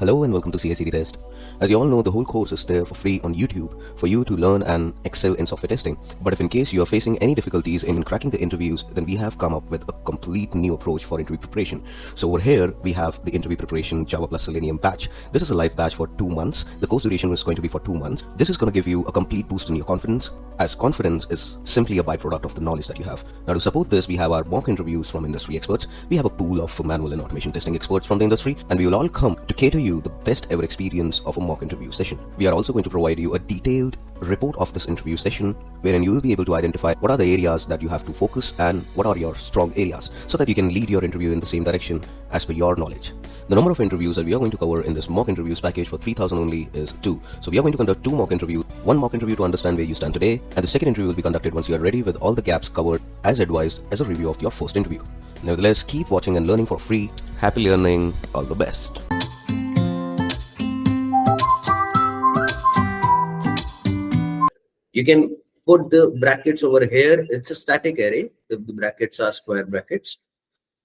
Hello and welcome to CICD Test. As you all know, the whole course is there for free on YouTube for you to learn and excel in software testing. But if in case you are facing any difficulties in cracking the interviews, then we have come up with a complete new approach for interview preparation. So over here, we have the interview preparation Java plus Selenium batch. This is a live batch for 2 months. The course duration is going to be for 2 months. This is going to give you a complete boost in your confidence, as confidence is simply a byproduct of the knowledge that you have. Now to support this, we have our mock interviews from industry experts. We have a pool of manual and automation testing experts from the industry, and we will all come to cater you the best ever experience of a mock interview session. We are also going to provide you a detailed report of this interview session, wherein you will be able to identify what are the areas that you have to focus and what are your strong areas, so that you can lead your interview in the same direction as per your knowledge. The number of interviews that we are going to cover in this mock interviews package for 3,000 only is 2. So we are going to conduct 2 mock interviews, one mock interview to understand where you stand today, and the second interview will be conducted once you are ready with all the gaps covered as advised as a review of your first interview. Nevertheless, keep watching and learning for free. Happy learning, all the best. You can put the brackets over here. It's a static array. The brackets are square brackets.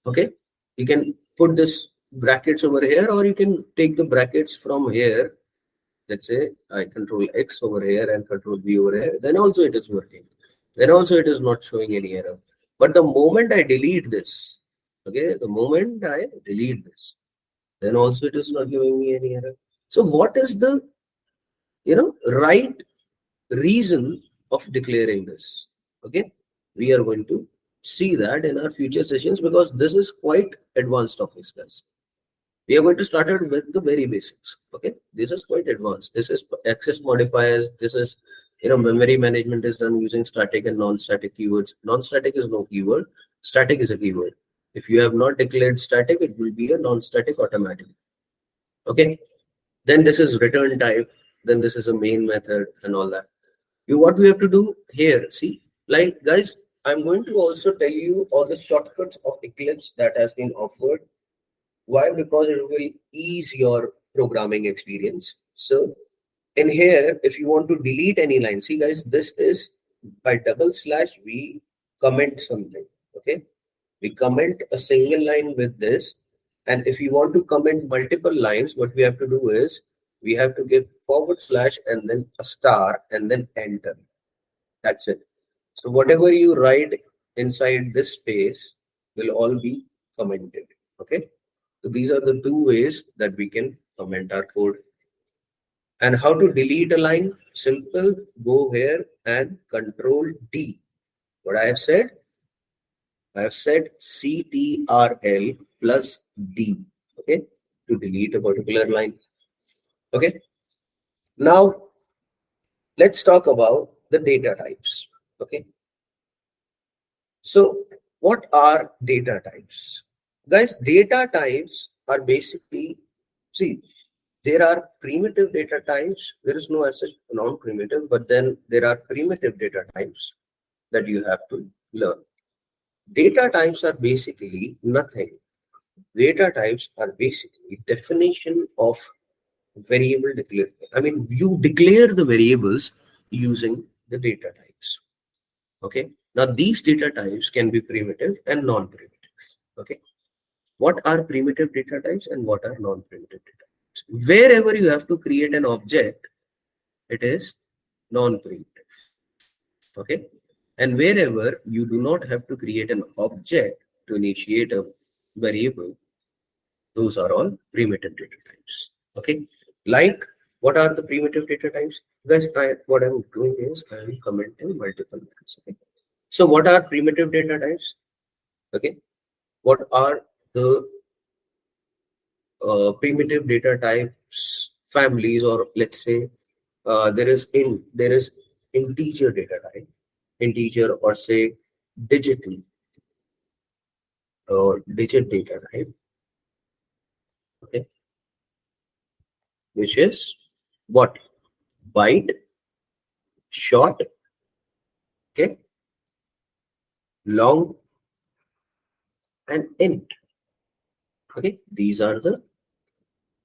Okay. You can put this brackets over here, or you can take the brackets from here. Let's say I control X over here and control V over here. Then also it is working. Then also it is not showing any error. But the moment I delete this, okay, the moment I delete this, then also it is not giving me any error. So what is the, right reason of declaring this? Okay, we are going to see that in our future sessions, because this is quite advanced topics, guys. We are going to start it with the very basics. Okay, this is quite advanced. This is access modifiers. This is, memory management is done using static and non-static keywords. Non-static is no keyword. Static is a keyword. If you have not declared static, it will be a non-static automatically. Okay, then this is return type. Then this is a main method and all that. What we have to do here, see, like guys, I'm going to also tell you all the shortcuts of Eclipse that has been offered. Why? Because it will ease your programming experience. So in here, if you want to delete any line, see guys, this is by /, we comment something. Okay, we comment a single line with this, and if you want to comment multiple lines, what we have to do is we have to give / and then a star and then enter. That's it. So whatever you write inside this space will all be commented. Okay. So these are the 2 ways that we can comment our code. And how to delete a line? Simple. Go here and control D. What I have said? I have said CTRL plus D. Okay. To delete a particular line. Okay. Now, let's talk about the data types. Okay. So, what are data types? Guys, data types are basically, see, there are primitive data types. There is no as such non-primitive, but then there are primitive data types that you have to learn. Data types are basically nothing. Data types are basically definition of variable declare. I mean, you declare the variables using the data types. Okay. Now these data types can be primitive and non-primitive. Okay. What are primitive data types and what are non-primitive data types? Wherever you have to create an object, it is non-primitive. Okay. And wherever you do not have to create an object to initiate a variable, those are all primitive data types. Okay. Like, what are the primitive data types? Guys, what I'm doing is I am commenting multiple lines. Okay. So what are primitive data types? Okay. What are the primitive data types families, or let's say there is integer data type, integer, or say digital or digit data type. Okay. Which is what? Byte, short, okay, long, and int. Okay, these are the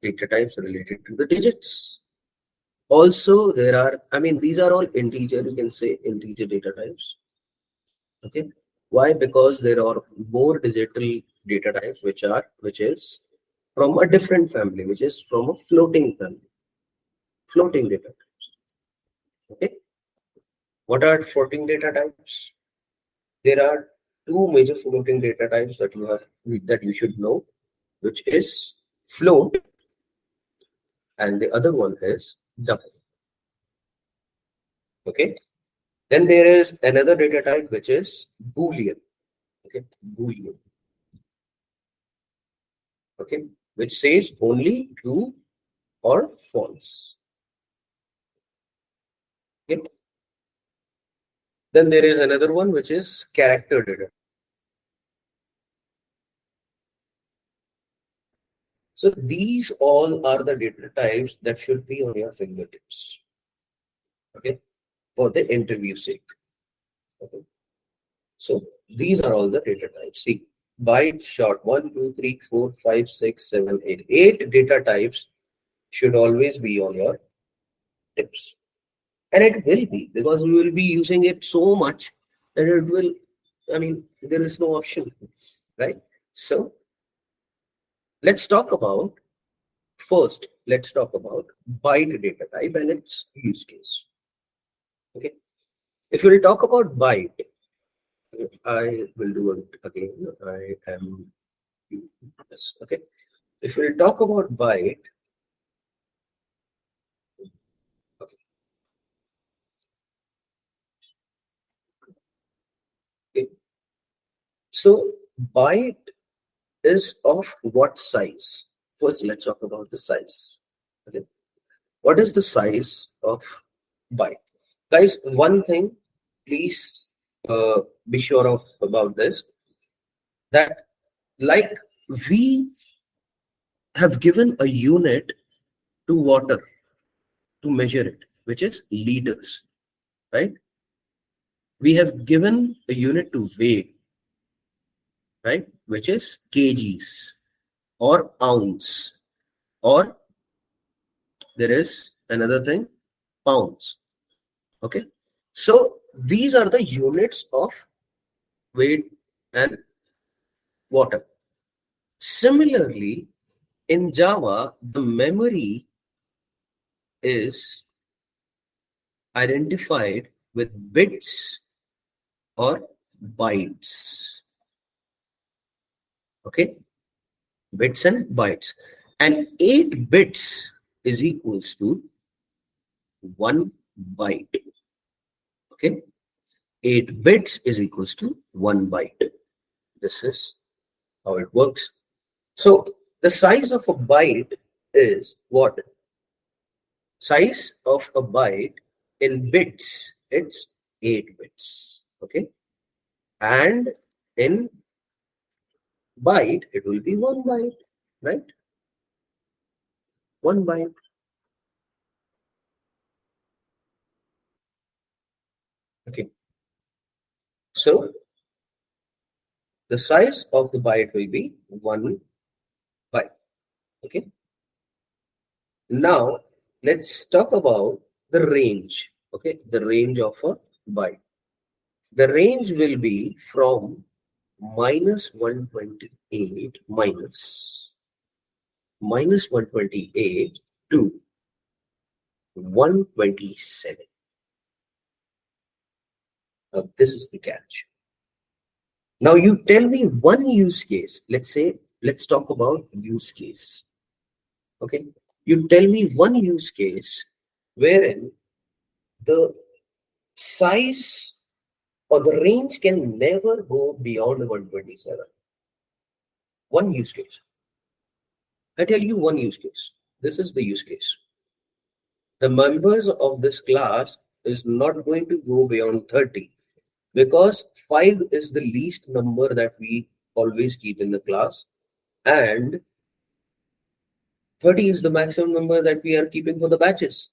data types related to the digits. Also, there are, these are all integer, you can say integer data types. Okay, why? Because there are more digital data types, which is from a different family, which is from a floating family, floating data types. Okay. What are floating data types? There are two major floating data types that you should know, which is float, and the other one is double. Okay. Then there is another data type which is Boolean. Okay, Boolean. Okay, which says only true or false. Okay. Then there is another one which is character data. So these all are the data types that should be on your fingertips. Okay, for the interview sake. Okay. So these are all the data types. See, byte, short, 1, 2, 3, 4, 5, 6, 7, 8. 8 data types should always be on your tips. And it will be, because we will be using it so much that it will, I mean, there is no option, right? So let's talk about, first, let's talk about byte data type and its use case. Okay. If we'll talk about byte, I will do it again. I am, yes, okay. If we'll talk about byte, okay. Okay. So byte is of what size? First, let's talk about the size. Okay. What is the size of byte? Guys, one thing, please be sure of about this, that like we have given a unit to water to measure it, which is liters, right? We have given a unit to weigh, right, which is kgs or ounce, or there is another thing, pounds. Okay, so these are the units of weight and water. Similarly, in Java, the memory is identified with bits or bytes. Okay, bits and bytes. And 8 bits is equals to 1 byte. Okay, 8 bits is equals to 1 byte. This is how it works. So the size of a byte is what? Size of a byte in bits, it's 8 bits. Okay, and in byte, it will be 1 byte, right? 1 byte. Okay, so the size of the byte will be 1 byte. Okay, now let's talk about the range. Okay, the range of a byte. The range will be from minus 128 minus 128 to 127. Now, this is the catch. Now, you tell me one use case. Let's talk about use case. Okay. You tell me one use case wherein the size or the range can never go beyond 127. One use case. I tell you one use case. This is the use case. The members of this class is not going to go beyond 30, because 5 is the least number that we always keep in the class, and 30 is the maximum number that we are keeping for the batches.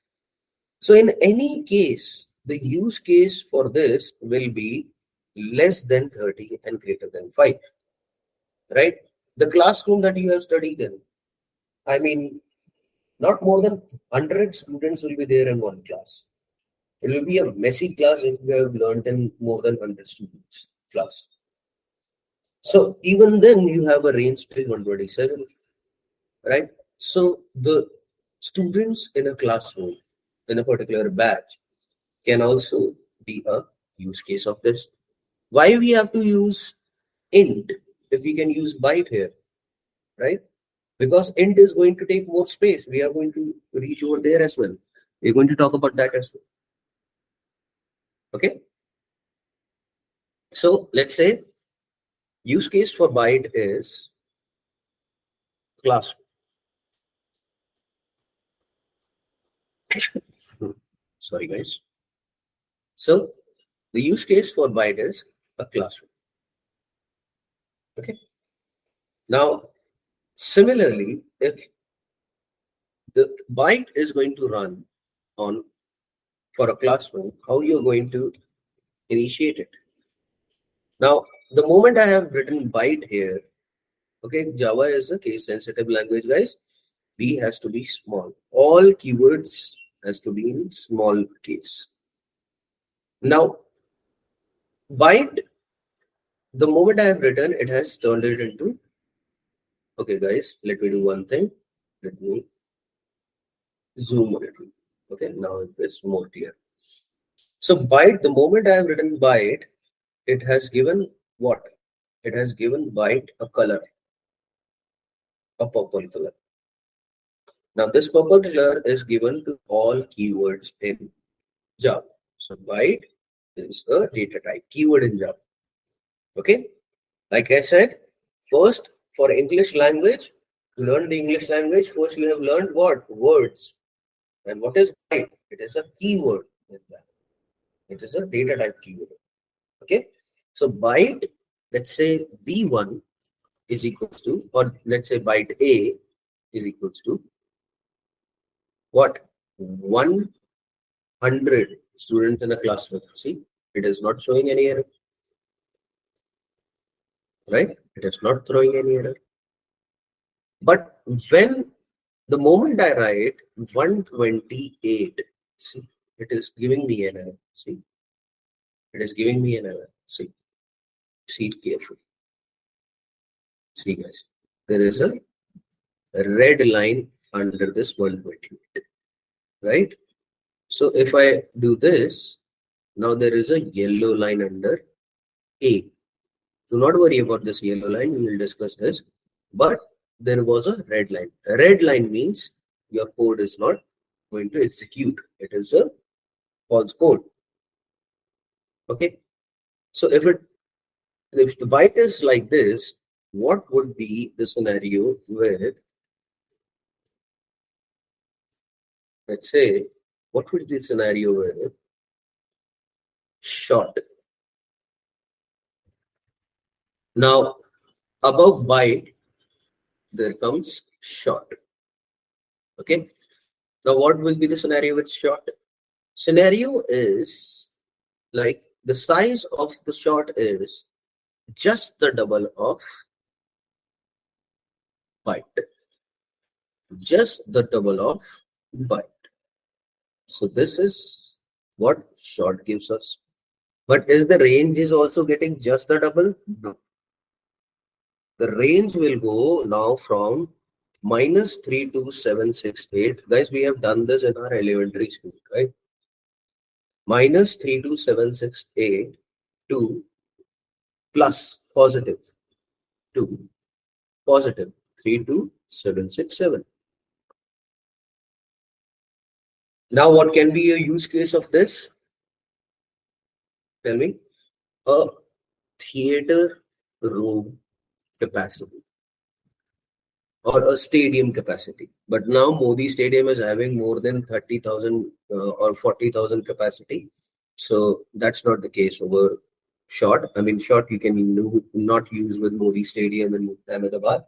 So in any case, the use case for this will be less than 30 and greater than 5, right? The classroom that you have studied in, I mean, not more than 100 students will be there in one class. It will be a messy class if you have learned in more than 100 students class. So even then you have a range till 127. right? So the students in a classroom in a particular batch can also be a use case of this. Why we have to use int if we can use byte here, right? Because int is going to take more space. We are going to reach over there as well. We're going to talk about that as well. Okay. So let's say use case for byte is classroom. Sorry, guys. So the use case for byte is a classroom. Okay. Now, similarly, if the byte is going to run on for a classroom, how you're going to initiate it? Now, the moment I have written byte here, okay, Java is a case sensitive language, guys. B has to be small. All keywords has to be in small case. Now, byte, the moment I have written, it has turned it into, okay, guys, let me do one thing. Let me zoom a little. Okay, now it's more clear. So byte, the moment I have written byte, it has given what? It has given byte a color, a purple color. Now this purple color is given to all keywords in Java. So byte is a data type, keyword in Java. Okay, like I said, first for English language, to learn the English language, first you have learned what? Words. And what is byte? It is a keyword in Java. It is a data type keyword. Okay, so byte, let's say B1 is equals to, or let's say byte A is equals to what? 100 students in a classroom. See, it is not showing any error, right? It is not throwing any error. But when the moment I write 128, see, it is giving me an error. See, it is giving me an error. See it carefully. See, guys, there is a red line under this 128, right? So if I do this, now there is a yellow line under A. Do not worry about this yellow line, we will discuss this. But there was a red line. A red line means your code is not going to execute. It is a false code. Okay. So if the byte is like this, what would be the scenario where, let's say, what would be the scenario where short? Now, above byte, there comes short. Okay. Now, what will be the scenario with short? Scenario is like the size of the short is just the double of byte. Just the double of byte. So this is what short gives us. But is the range is also getting just the double? No. The range will go now from -32768. Guys, we have done this in our elementary school, right? -32768 to plus positive 2 positive 32767. Now, what can be a use case of this? Tell me. A theater room capacity or a stadium capacity. But now Modi Stadium is having more than 30,000 or 40,000 capacity. So that's not the case over short. I mean, short you can not use with Modi Stadium in Ahmedabad.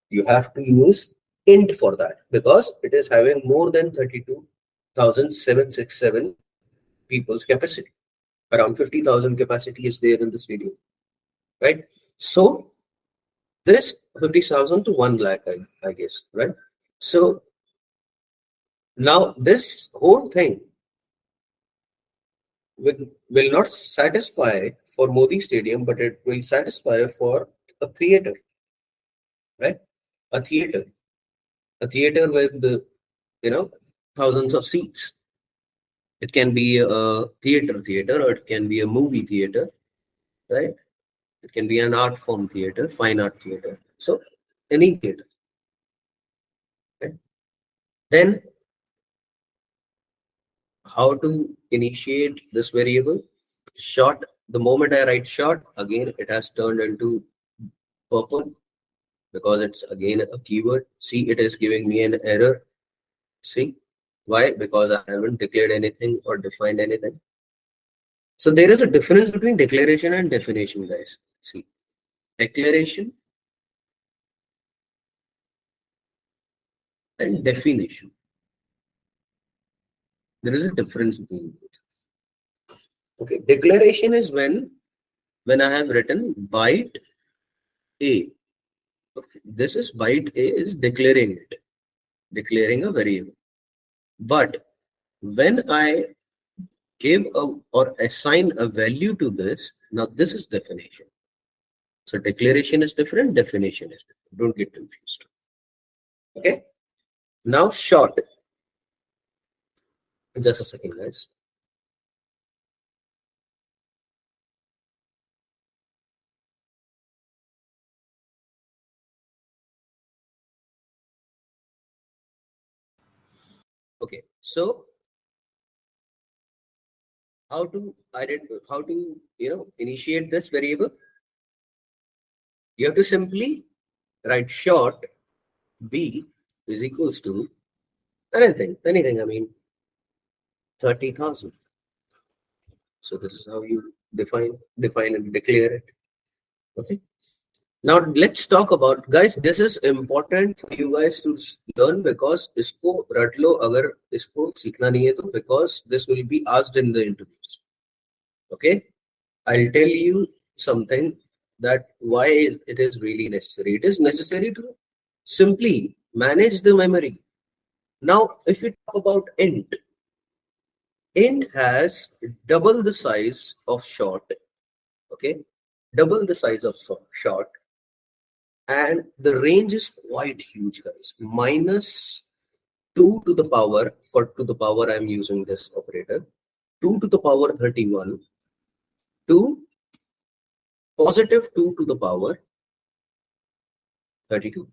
You have to use int for that because it is having more than 32,767 people's capacity. Around 50,000 capacity is there in the stadium, right? So this 50,000 to 1 lakh, I guess, right? So now this whole thing will not satisfy for Modi Stadium, but it will satisfy for a theater, right? A theater. a theater with the, thousands of seats. It can be a theater, or it can be a movie theater, right? It can be an art form theater, fine art theater. So any theater. Okay? Then how to initiate this variable? Short. The moment I write short, again it has turned into purple because it's again a keyword. See, it is giving me an error. See why? Because I haven't declared anything or defined anything. So there is a difference between declaration and definition, guys. See, declaration and definition. There is a difference between both. Okay, declaration is when I have written byte A. Okay, this is byte A is declaring it, declaring a variable. But when I give or assign a value to this, now this is definition. So declaration is different, definition is different. Don't get confused. Okay. Now short. Just a second, guys. Okay. So how to initiate this variable? You have to simply write short b is equals to anything. I mean 30,000. So this is how you define and declare it. Okay. Now let's talk about, guys, this is important for you guys to learn because isko rat lo agar isko seekhna nahi hai to, because this will be asked in the interviews. Okay, I'll tell you something that why it is really necessary. It is necessary to simply manage the memory. Now if we talk about int has double the size of short. Okay, double the size of short, and the range is quite huge, guys. Minus 2 to the power, for to the power I'm using this operator, 2 to the power 31 to positive 2 to the power 32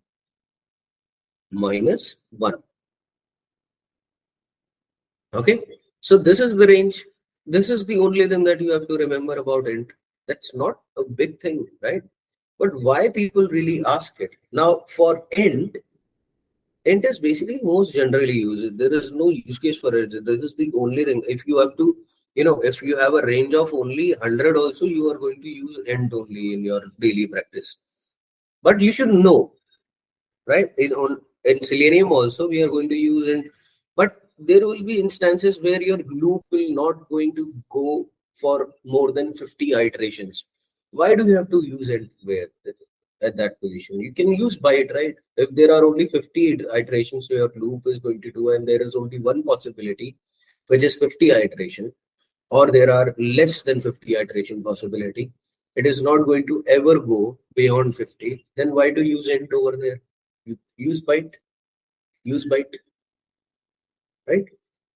minus 1. Okay, so this is the range. This is the only thing that you have to remember about int. That's not a big thing, right? But why people really ask it? Now for int is basically most generally used. There is no use case for it. This is the only thing. If you have to, if you have a range of only 100 also, you are going to use int only in your daily practice. But you should know, right? In Selenium also, we are going to use int. But there will be instances where your loop will not going to go for more than 50 iterations. Why do you have to use int where? At that position, you can use byte, right? If there are only 50 iterations your loop is going to do, and there is only one possibility, which is 50 iteration, or there are less than 50 iteration possibility, it is not going to ever go beyond 50, then why do you use int over there? You use byte, right?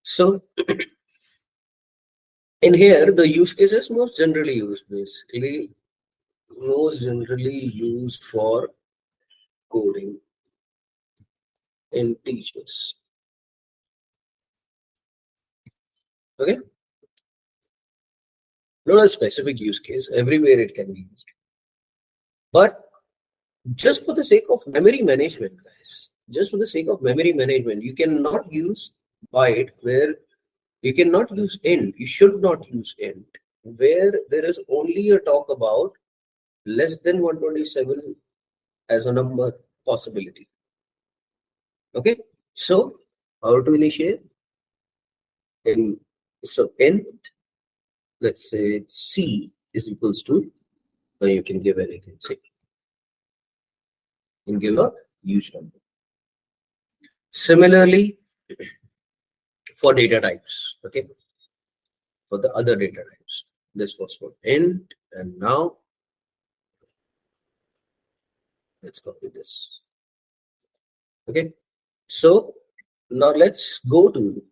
So in here the use cases most generally used, basically most generally used for coding integers. Okay, not a specific use case, everywhere it can be used, but just for the sake of memory management, guys, just for the sake of memory management, you cannot use byte where you cannot use int. You should not use int where there is only a talk about less than 127 as a number possibility. Okay, so how to initiate? So int, let's say c is equals to, you can give anything, say, you can give a huge number. Similarly for data types, okay, for the other data types, this was for int, and now let's copy this. Okay, So now let's go to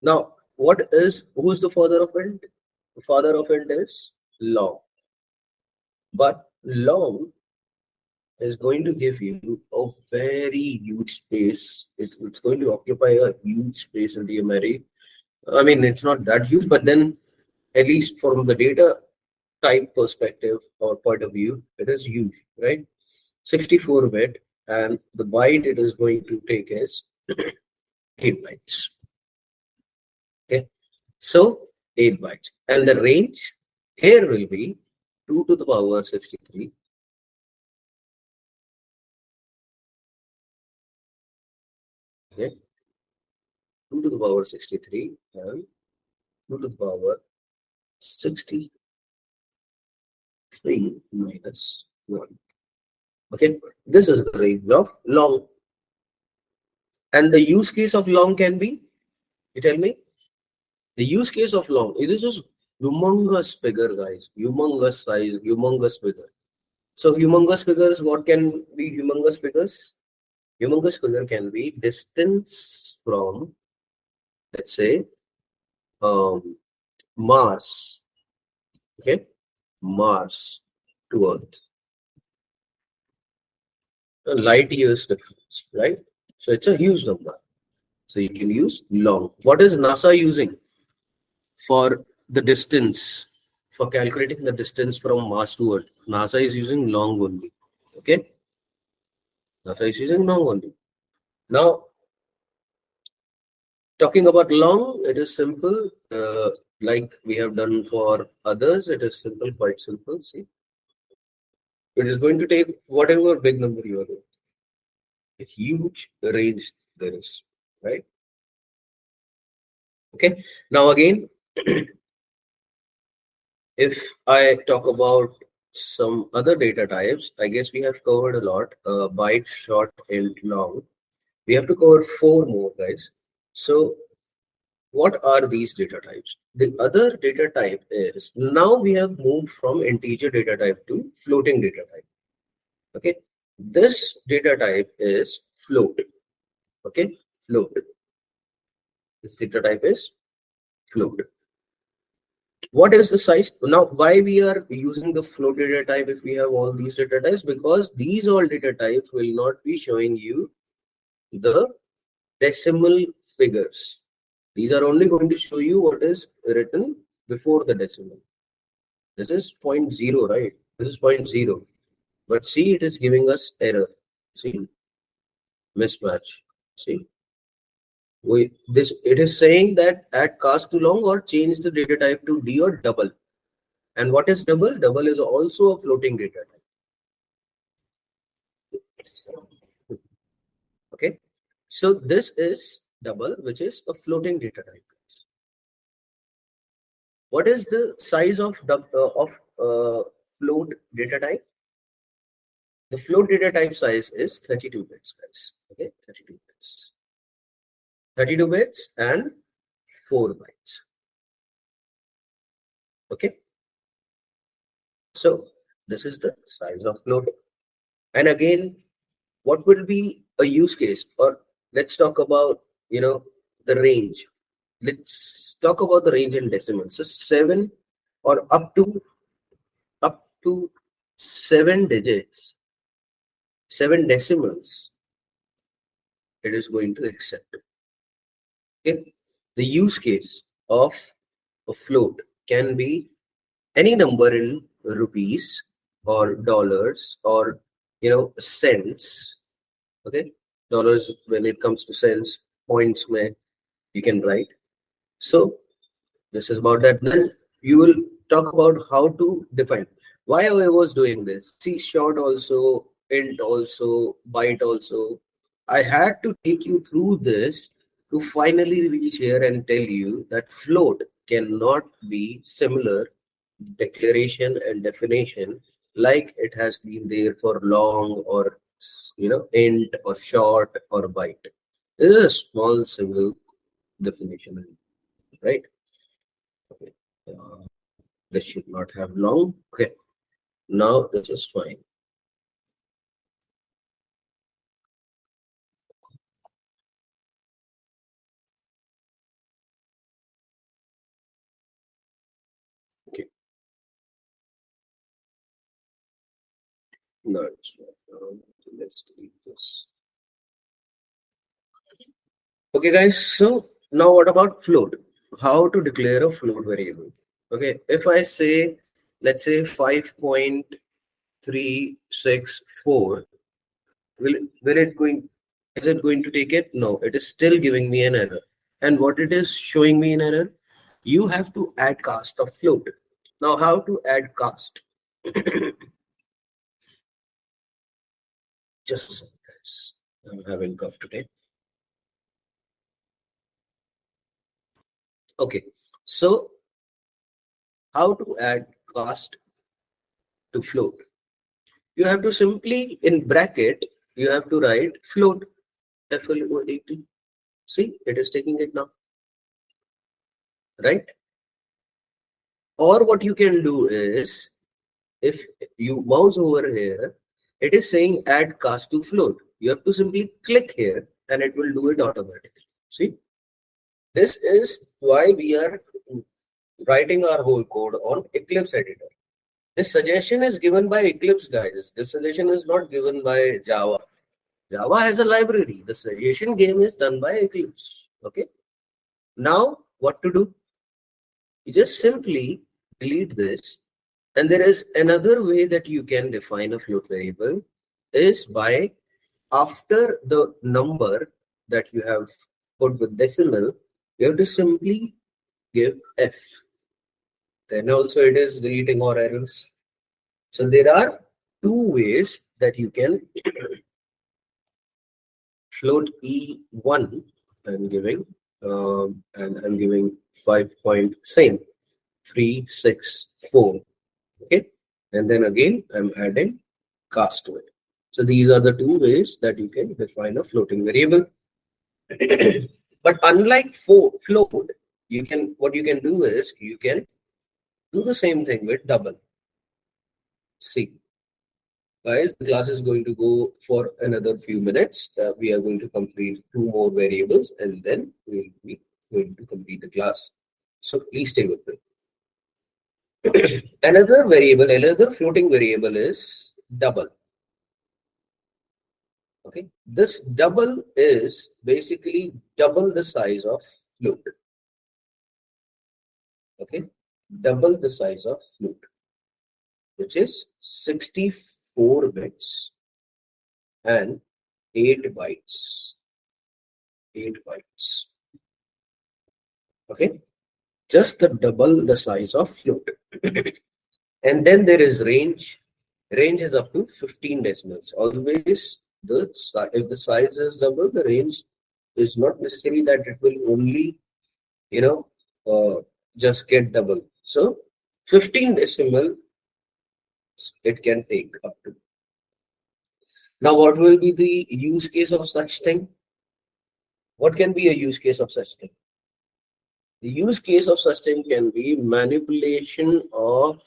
now who's the father of int? The father of int is long, but long is going to give you a very huge space. It's going to occupy a huge space in the array. I mean, it's not that huge, but then at least from the data type perspective or point of view, it is huge, right? 64 bit, and the byte it is going to take is 8 bytes. Okay, so 8 bytes, and the range here will be 2 to the power 63. Okay, 2 to the power 63 and 2 to the power 63 minus 1. Okay, this is the range of long. And the use case of long can be, you tell me, the use case of long, it is just humongous figure, guys, humongous size, humongous figure. So humongous figures, what can be humongous figures? Humongous figure can be distance from, let's say, Mars, okay, Mars to Earth. A light years difference, right? So it's a huge number. So you can use long. What is NASA using for the distance, for calculating the distance from Mars to Earth? NASA is using long only. Okay, NASA is using long only. Now, talking about long, it is simple. Like we have done for others, it is simple, quite simple. See, it is going to take whatever big number you are doing. A huge range there is, right? Okay. Now again, if I talk about some other data types, I guess we have covered a lot. Byte, short, int, long. We have to cover 4 more, guys. So what are these data types? The other data type is, now we have moved from integer data type to floating data type. Okay, this data type is float. Okay, float. This data type is float. What is the size? Now, why we are using the float data type if we have all these data types? Because these all data types will not be showing you the decimal figures. These are only going to show you what is written before the decimal. This is 0.0, right? This is 0.0. But see, it is giving us error. See, mismatch. See, it is saying that add cast to long or change the data type to D or double. And what is double? Double is also a floating data type. Okay, so this is double, which is a floating data type. What is the size of float data type? The float data type size is 32 bits, guys. Okay, 32 bits. 32 bits and 4 bytes. Okay, so this is the size of float. And again, what will be a use case? Or let's talk about, the range. Let's talk about the range in decimals. So 7 or up to 7 digits, 7 decimals, it is going to accept. Okay, the use case of a float can be any number in rupees or dollars or cents. Okay, dollars when it comes to cents, points mein you can write. So this is about that. Then you will talk about how to define. Why I was doing this? See, short also, int also, byte also. I had to take you through this to finally reach here and tell you that float cannot be similar declaration and definition like it has been there for long or int or short or byte. This is a small single definition, right? Okay. This should not have long. Okay, now this is fine. No, it's not. Let's delete this. Okay, guys. So now what about float? How to declare a float variable? Okay, if I say, let's say 5.364, will it going? Is it going to take it? No, it is still giving me an error. And what it is showing me an error? You have to add cast of float. Now, how to add cast? Just a second, guys. I'm having cough today. Okay, so how to add cast to float? You have to simply, in bracket, you have to write float FLOAT. See, it is taking it now, right? Or what you can do is, if you mouse over here, it is saying add cast to float. You have to simply click here and it will do it automatically. See, this is why we are writing our whole code on Eclipse editor. This suggestion is given by Eclipse, guys. This suggestion is not given by Java. Java has a library. The suggestion game is done by Eclipse. Okay. Now, what to do? You just simply delete this. And there is another way that you can define a float variable is by after the number that you have put with decimal, you have to simply give F. Then also it is deleting all errors. So there are two ways that you can float E1. I'm giving and I'm giving 5.364. Okay, and then again I'm adding cast to it. So these are the two ways that you can define a floating variable. But unlike float, what you can do is you can do the same thing with double. See, guys, the class is going to go for another few minutes. We are going to complete two more variables and then we'll be going to complete the class. So please stay with me. Another floating variable is double. Okay, this double is basically double the size of float. Okay, double the size of float, which is 64 bits and 8 bytes. 8 bytes. Okay, just the double the size of float. And then there is range. Range is up to 15 decimals. Always if the size is double, the range is not necessary that it will only, just get double. So 15 decimal it can take up to. Now, what will be the use case of such thing? What can be a use case of such thing? The use case of such thing can be manipulation of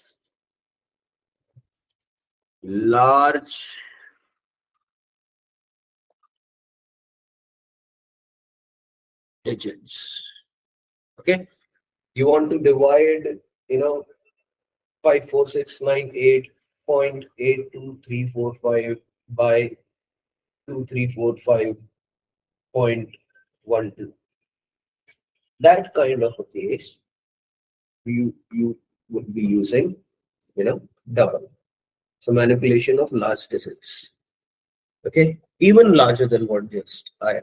large digits. Okay, you want to divide, 54698.82345 by 2345.12. That kind of a case, you would be using, double. So manipulation of large digits. Okay, even larger than what I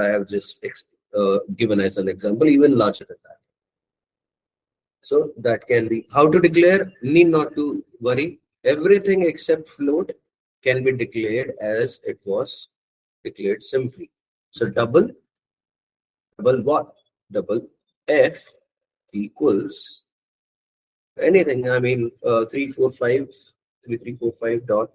have just given as an example, even larger than that. So that can be how to declare. Need not to worry. Everything except float can be declared as it was declared simply. So double what? Double F equals anything. I mean, 3345 dot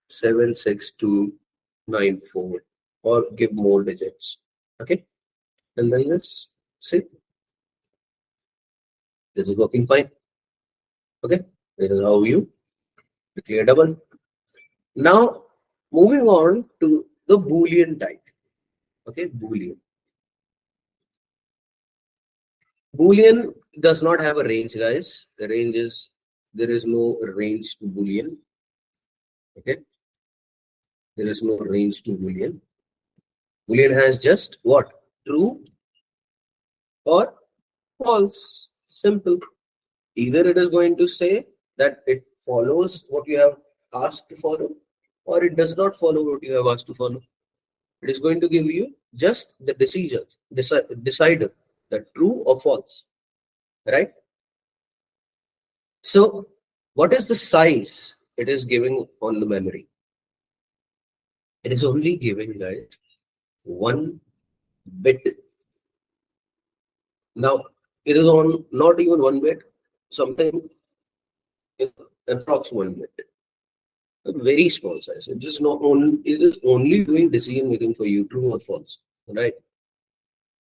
76294, or give more digits. Okay, and then let's see. This is working fine. Okay, this is how you declare double. Now, moving on to the Boolean type. Okay, Boolean. Boolean does not have a range, guys. There is no range to Boolean. Okay, there is no range to Boolean. Boolean has just what? True or false. Simple. Either it is going to say that it follows what you have asked to follow, or it does not follow what you have asked to follow. It is going to give you just the decider, that true or false, right? So what is the size it is giving on the memory? It is only giving, guys, 1 bit. Now it is on not even 1 bit, something approx 1 bit. A very small size. It is only doing decision making for you, true or false, right?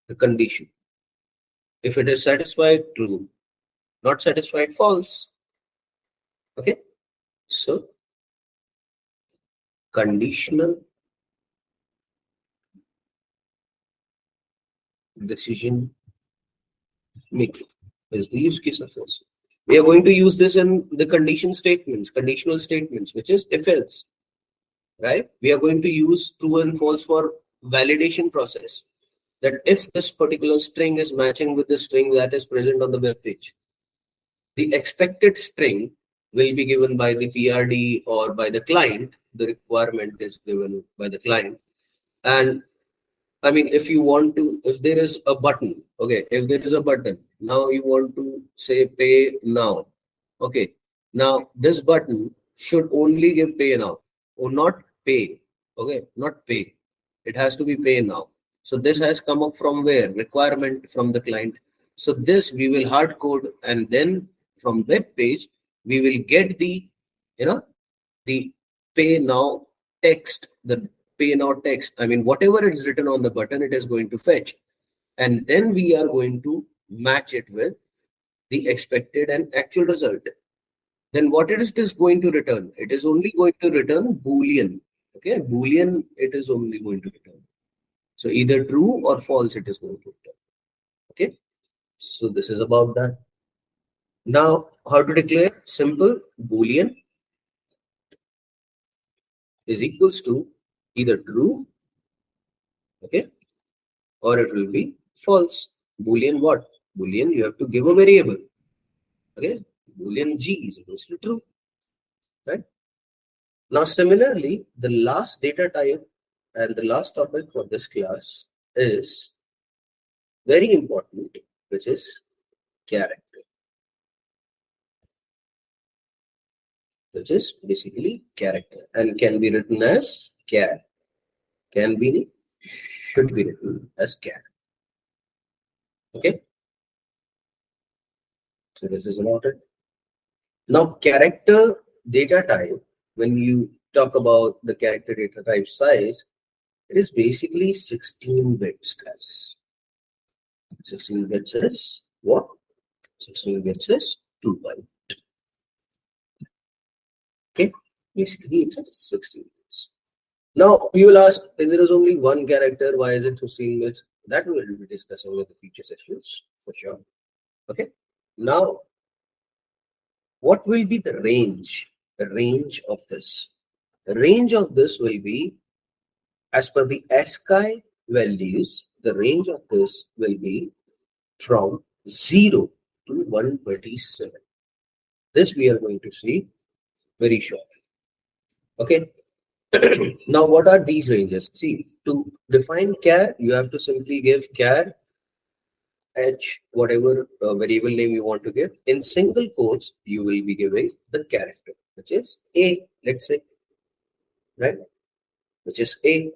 The condition. If it is satisfied, true. Not satisfied, false. Okay. So conditional decision making is the use case of this. We are going to use this in the conditional statements, which is if else, right? We are going to use true and false for validation process. That if this particular string is matching with the string that is present on the web page, the expected string will be given by the PRD or by the client. The requirement is given by the client. And I mean, if there is a button, okay, if there is a button, now you want to say pay now. Okay, now this button should only give pay now or not pay. Okay, not pay. It has to be pay now. So this has come up from where? Requirement from the client. So this we will hard code, and then from web page we will get the the pay now text, the pay now text. I mean, whatever is written on the button, it is going to fetch, and then we are going to match it with the expected and actual result. Then what it is going to return? It is only going to return Boolean. Okay, Boolean it is only going to return. So either true or false it is going to return. Okay, so this is about that. Now, how to declare? Simple. Boolean is equals to either true, okay, or it will be false. Boolean what? Boolean, you have to give a variable. Okay, Boolean G is equals to true, right? Now, similarly, the last data type and the last topic for this class is very important, which is character, which is basically character and can be written as char. Should be written as char. Okay. So this is about it. Now, character data type, when you talk about the character data type size, it is basically 16 bits, guys. 16 bits is what? 16 bits is 2 bytes. Okay, basically it's 16 bits. Now, you will ask, if there is only one character, why is it 16 bits? That we will be discussing with the feature sessions for sure. Okay, now what will be the range? The range of this. The range of this will be, as per the ASCII values, the range of this will be from 0 to 127. This we are going to see very shortly. Okay. Now, what are these ranges? See, to define char, you have to simply give char h, whatever variable name you want to give. In single quotes, you will be giving the character, which is a, let's say, right? Which is a,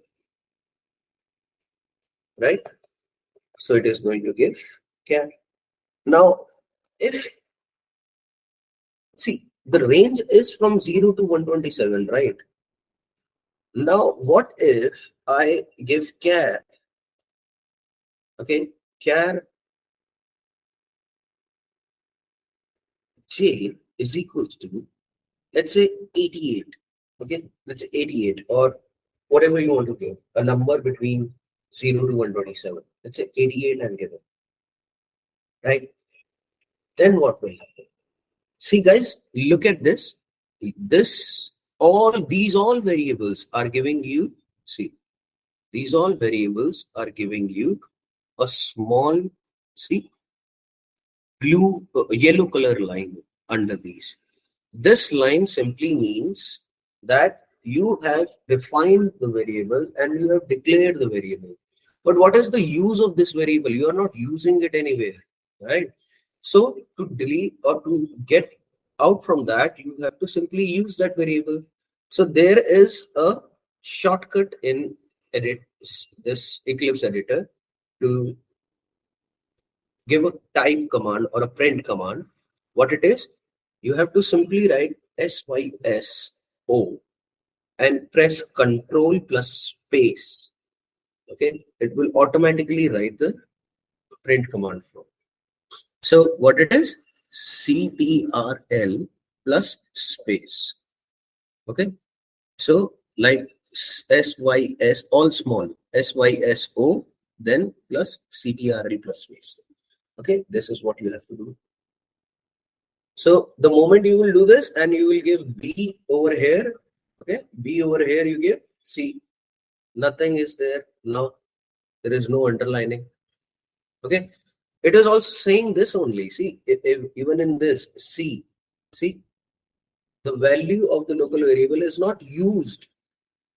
right? So it is going to give char. Now, if see, the range is from 0 to 127, right? Now, what if I give char, okay, char j is equals to, let's say 88, okay, let's say 88 or whatever you want to give, a number between 0 to 127, let's say 88 and give it, right? Then what will happen? See, guys, look at this. This all variables are giving you, see, these all variables are giving you a small, see, yellow color line under these. This line simply means that you have defined the variable and you have declared the variable. But what is the use of this variable? You are not using it anywhere, right? So to delete or to get out from that, you have to simply use that variable. So there is a shortcut in this Eclipse editor to give a type command or a print command. What it is, you have to simply write SYSO and press Control plus space. Okay, it will automatically write the print command flow. So what it is, CTRL plus space. Okay, so like SYS, all small, SYSO, then plus CTRL plus space. Okay, this is what you have to do. So the moment you will do this and you will give B over here, okay, B over here you give, see, nothing is there now. There is no underlining. Okay, it is also saying this only. See, even in this, see, the value of the local variable is not used.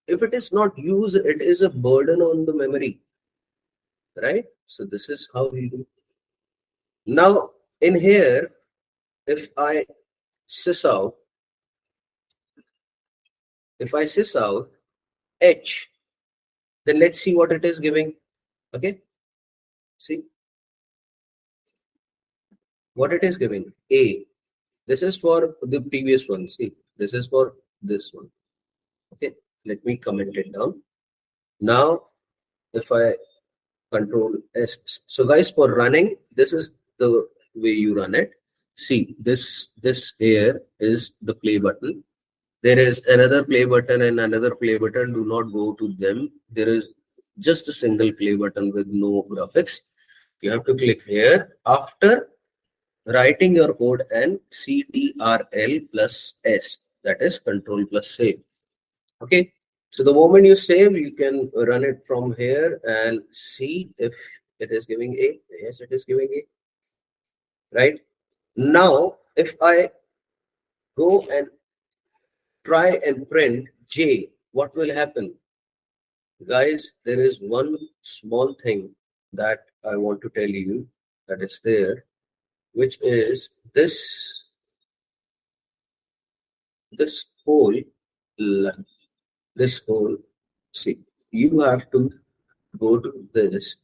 If it is not used, it is a burden on the memory, right? So this is how we do. Now in here, if I sys out H, then let's see what it is giving. Okay, see what it is giving. A, this is for the previous one. See, this is for this one. Okay, let me comment it down. Now if I Control S, so guys, for running, this is the way you run it. See, this here is the play button. There is another play button and another play button. Do not go to them. There is just a single play button with no graphics. You have to click here after writing your code and CTRL plus S, that is Control plus save. Okay, so the moment you save, you can run it from here and see if it is giving A. Yes, it is giving A. Right now, if I go and try and print J, what will happen? Guys, there is one small thing that I want to tell you that is there, which is this whole line. This whole, see, you have to go to this,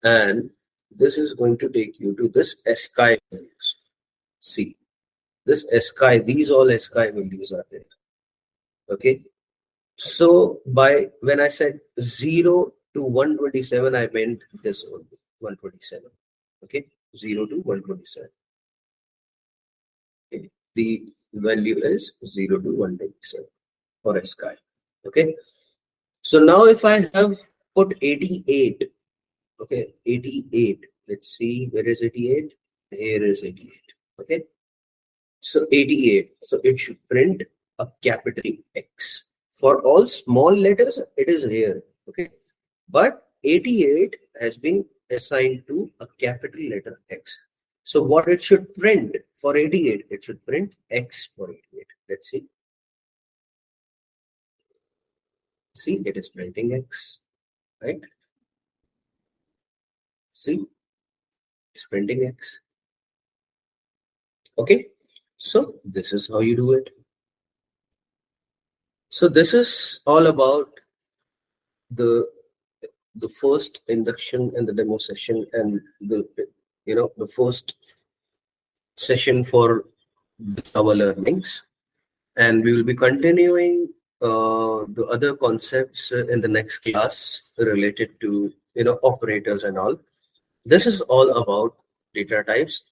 and this is going to take you to this ASCII values. See, this ASCII, these all ASCII values are there. Okay, so when I said 0 to 127, I meant this one, 127. Okay, 0 to 127. Okay. The value is 0 to 127 for ASCII. Okay, so now if I have put 88, okay, 88, let's see, where is 88? Here is 88. Okay, so 88, so it should print a capital X. For all small letters, it is here. Okay, but 88 has been assigned to a capital letter X. So what it should print for 88, it should print X for 88. Let's see. See, it is printing X, right? See, it's printing X. Okay, so this is how you do it. So this is all about the first induction and the demo session and the first session for our learnings, and we will be continuing the other concepts in the next class related to operators and all. This is all about data types.